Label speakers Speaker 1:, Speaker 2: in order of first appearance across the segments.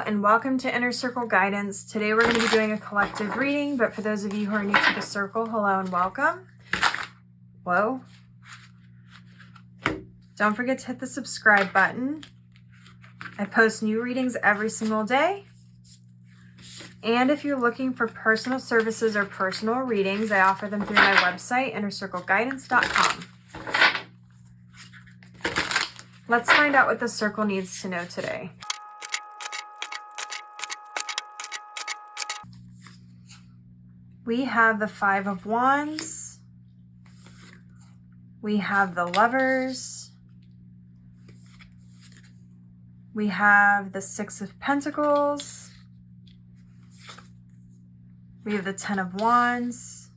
Speaker 1: and welcome to Inner Circle Guidance. Today we're going to be doing a collective reading, but for those of you who are new to the circle, hello and welcome. Whoa. Don't forget to hit the subscribe button. I post new readings every single day. And if you're looking for personal services or personal readings, I offer them through my website, innercircleguidance.com. Let's find out what the circle needs to know today. We have the Five of Wands. We have the Lovers. We have the Six of Pentacles. We have the Ten of Wands.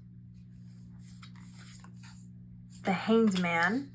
Speaker 1: The Hanged Man.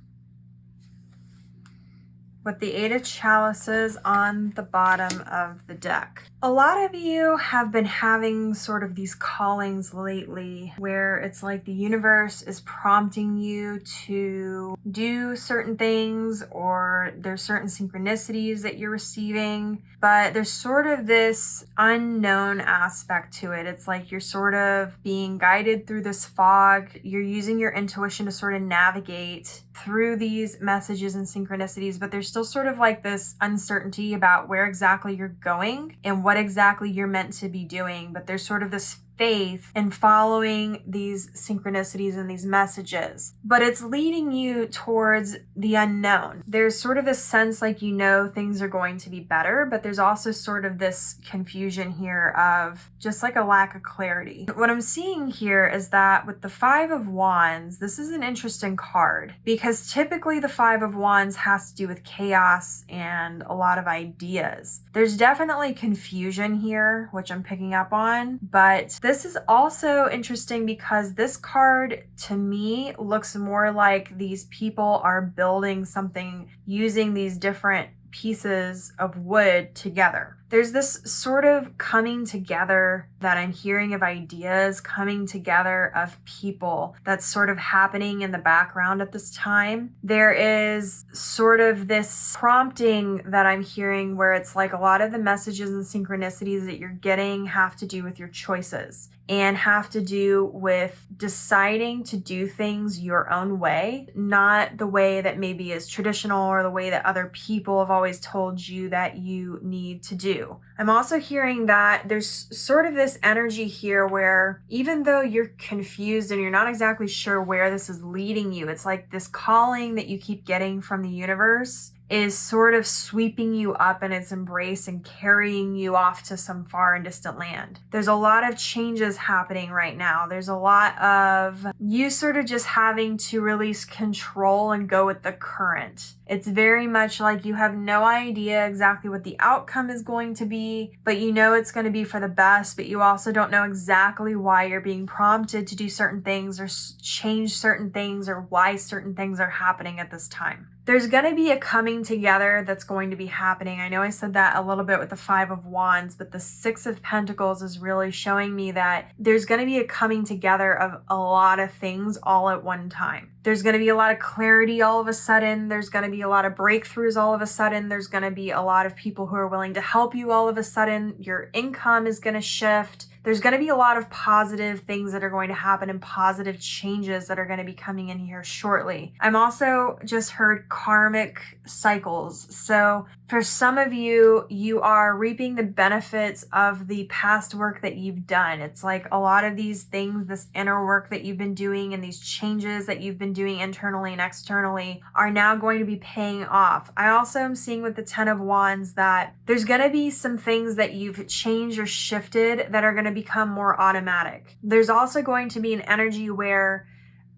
Speaker 1: With the Eight of Chalices on the bottom of the deck. A lot of you have been having sort of these callings lately where it's like the universe is prompting you to do certain things, or there's certain synchronicities that you're receiving, but there's sort of this unknown aspect to it. It's like you're sort of being guided through this fog. You're using your intuition to sort of navigate through these messages and synchronicities, but there's still sort of like this uncertainty about where exactly you're going and what exactly you're meant to be doing. But there's sort of this faith in following these synchronicities and these messages, but it's leading you towards the unknown. There's sort of this sense like you know things are going to be better, but there's also sort of this confusion here of just like a lack of clarity. What I'm seeing here is that with the Five of Wands, this is an interesting card because typically the Five of Wands has to do with chaos and a lot of ideas. There's definitely confusion here, which I'm picking up on, but this is also interesting because this card to me looks more like these people are building something using these different pieces of wood together. There's this sort of coming together that I'm hearing of ideas, coming together of people that's sort of happening in the background at this time. There is sort of this prompting that I'm hearing where it's like a lot of the messages and synchronicities that you're getting have to do with your choices and have to do with deciding to do things your own way, not the way that maybe is traditional or the way that other people have always told you that you need to do. I'm also hearing that there's sort of this energy here where even though you're confused and you're not exactly sure where this is leading you, it's like this calling that you keep getting from the universe is sort of sweeping you up in its embrace and carrying you off to some far and distant land. There's a lot of changes happening right now. There's a lot of you sort of just having to release control and go with the current. It's very much like you have no idea exactly what the outcome is going to be, but you know it's going to be for the best, but you also don't know exactly why you're being prompted to do certain things or change certain things or why certain things are happening at this time. There's going to be a coming together that's going to be happening. I know I said that a little bit with the Five of Wands, but the Six of Pentacles is really showing me that there's going to be a coming together of a lot of things all at one time. There's going to be a lot of clarity all of a sudden. There's going to be a lot of breakthroughs all of a sudden. There's going to be a lot of people who are willing to help you all of a sudden. Your income is going to shift. There's going to be a lot of positive things that are going to happen and positive changes that are going to be coming in here shortly. I'm also just heard karmic cycles. So for some of you, you are reaping the benefits of the past work that you've done. It's like a lot of these things, this inner work that you've been doing and these changes that you've been doing internally and externally are now going to be paying off. I also am seeing with the Ten of Wands that there's going to be some things that you've changed or shifted that are going to become more automatic. There's also going to be an energy where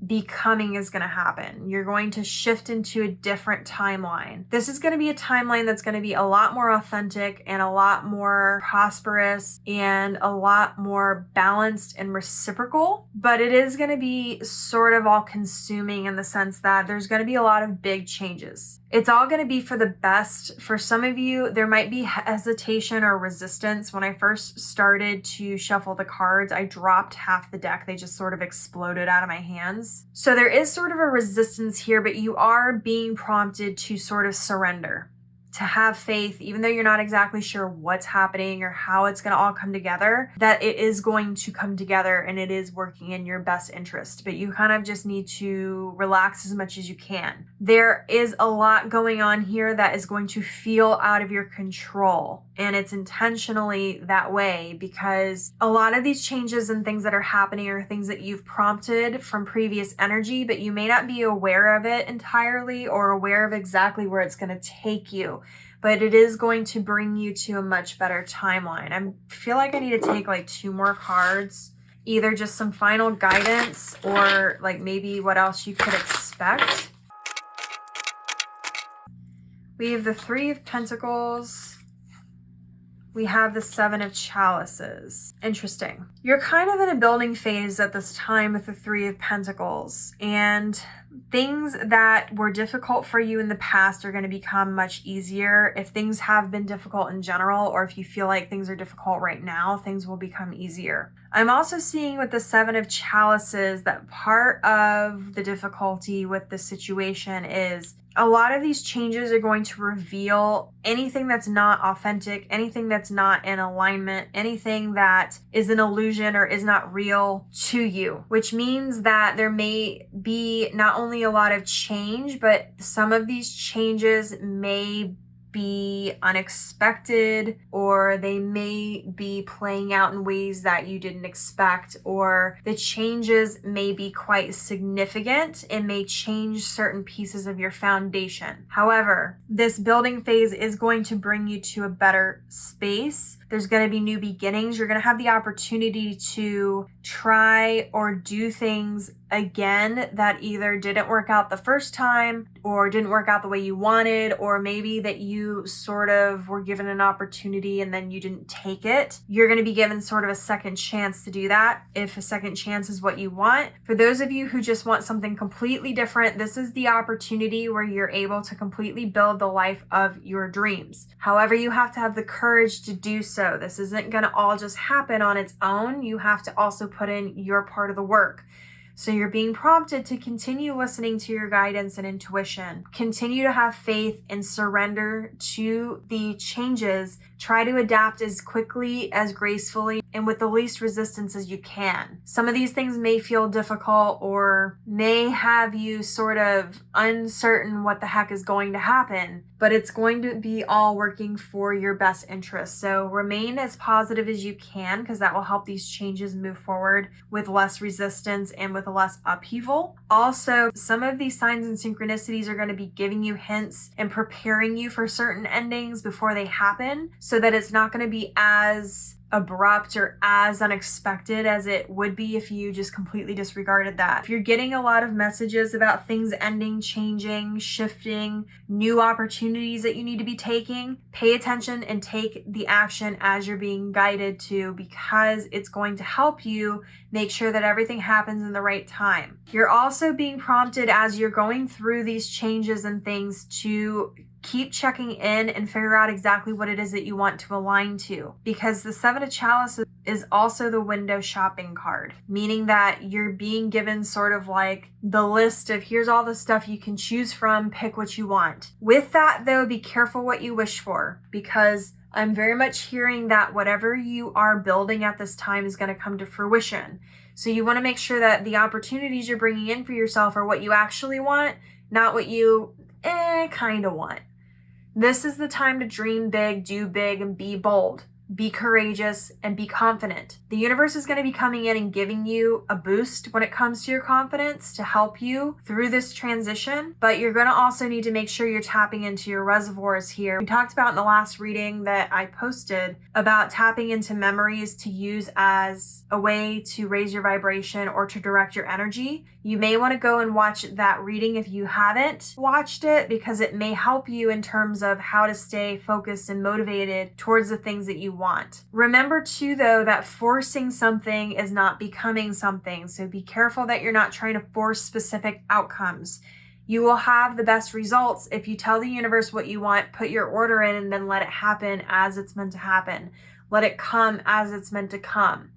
Speaker 1: becoming is going to happen. You're going to shift into a different timeline. This is going to be a timeline that's going to be a lot more authentic and a lot more prosperous and a lot more balanced and reciprocal, but it is going to be sort of all consuming in the sense that there's going to be a lot of big changes. It's all going to be for the best. For some of you, there might be hesitation or resistance. When I first started to shuffle the cards, I dropped half the deck. They just sort of exploded out of my hands. So there is sort of a resistance here, but you are being prompted to sort of surrender, to have faith, even though you're not exactly sure what's happening or how it's going to all come together, that it is going to come together and it is working in your best interest. But you kind of just need to relax as much as you can. There is a lot going on here that is going to feel out of your control. And it's intentionally that way because a lot of these changes and things that are happening are things that you've prompted from previous energy, but you may not be aware of it entirely or aware of exactly where it's going to take you. But it is going to bring you to a much better timeline. I feel like I need to take like 2 more cards, either just some final guidance or like maybe what else you could expect. We have the 3 of Pentacles. We have the 7 of Chalices. Interesting. You're kind of in a building phase at this time with the 3 of Pentacles, and things that were difficult for you in the past are going to become much easier. If things have been difficult in general, or if you feel like things are difficult right now, things will become easier. I'm also seeing with the 7 of Chalices that part of the difficulty with the situation is a lot of these changes are going to reveal anything that's not authentic, anything that's not in alignment, anything that is an illusion or is not real to you, which means that there may be not only a lot of change, but some of these changes may be unexpected, or they may be playing out in ways that you didn't expect, or the changes may be quite significant and may change certain pieces of your foundation. However, this building phase is going to bring you to a better space. There's going to be new beginnings. You're going to have the opportunity to try or do things again that either didn't work out the first time or didn't work out the way you wanted, or maybe that you sort of were given an opportunity and then you didn't take it. You're going to be given sort of a second chance to do that if a second chance is what you want. For those of you who just want something completely different, this is the opportunity where you're able to completely build the life of your dreams. However, you have to have the courage to do so. This isn't going to all just happen on its own. You have to also put in your part of the work. So you're being prompted to continue listening to your guidance and intuition. Continue to have faith and surrender to the changes. Try to adapt as quickly, as gracefully, and with the least resistance as you can. Some of these things may feel difficult or may have you sort of uncertain what the heck is going to happen, but it's going to be all working for your best interest. So remain as positive as you can, because that will help these changes move forward with less resistance and with less upheaval. Also, some of these signs and synchronicities are going to be giving you hints and preparing you for certain endings before they happen, so that it's not going to be as abrupt or as unexpected as it would be if you just completely disregarded that. If you're getting a lot of messages about things ending, changing, shifting, new opportunities that you need to be taking, pay attention and take the action as you're being guided to, because it's going to help you make sure that everything happens in the right time. You're also being prompted as you're going through these changes and things to keep checking in and figure out exactly what it is that you want to align to, because the 7 of Chalices is also the window shopping card, meaning that you're being given sort of like the list of here's all the stuff you can choose from, pick what you want. With that though, be careful what you wish for, because I'm very much hearing that whatever you are building at this time is going to come to fruition. So you want to make sure that the opportunities you're bringing in for yourself are what you actually want, not what you kind of want. This is the time to dream big, do big, and be bold. Be courageous and be confident. The universe is going to be coming in and giving you a boost when it comes to your confidence to help you through this transition, but you're going to also need to make sure you're tapping into your reservoirs here. We talked about in the last reading that I posted about tapping into memories to use as a way to raise your vibration or to direct your energy. You may want to go and watch that reading if you haven't watched it, because it may help you in terms of how to stay focused and motivated towards the things that you want. Remember too, though, that forcing something is not becoming something. So be careful that you're not trying to force specific outcomes. You will have the best results if you tell the universe what you want, put your order in, and then let it happen as it's meant to happen. Let it come as it's meant to come.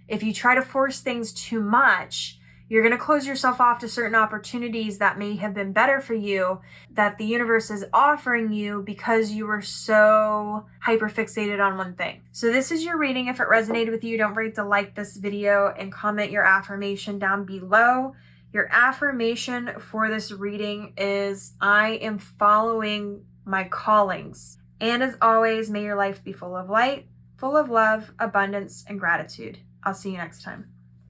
Speaker 1: If you try to force things too much, You're going to close yourself off to certain opportunities that may have been better for you, that the universe is offering you because you were so hyper fixated on one thing. So this is your reading. If it resonated with you, don't forget to like this video and comment your affirmation down below. Your affirmation for this reading is, I am following my callings. And as always, may your life be full of light, full of love, abundance, and gratitude. I'll see you next time.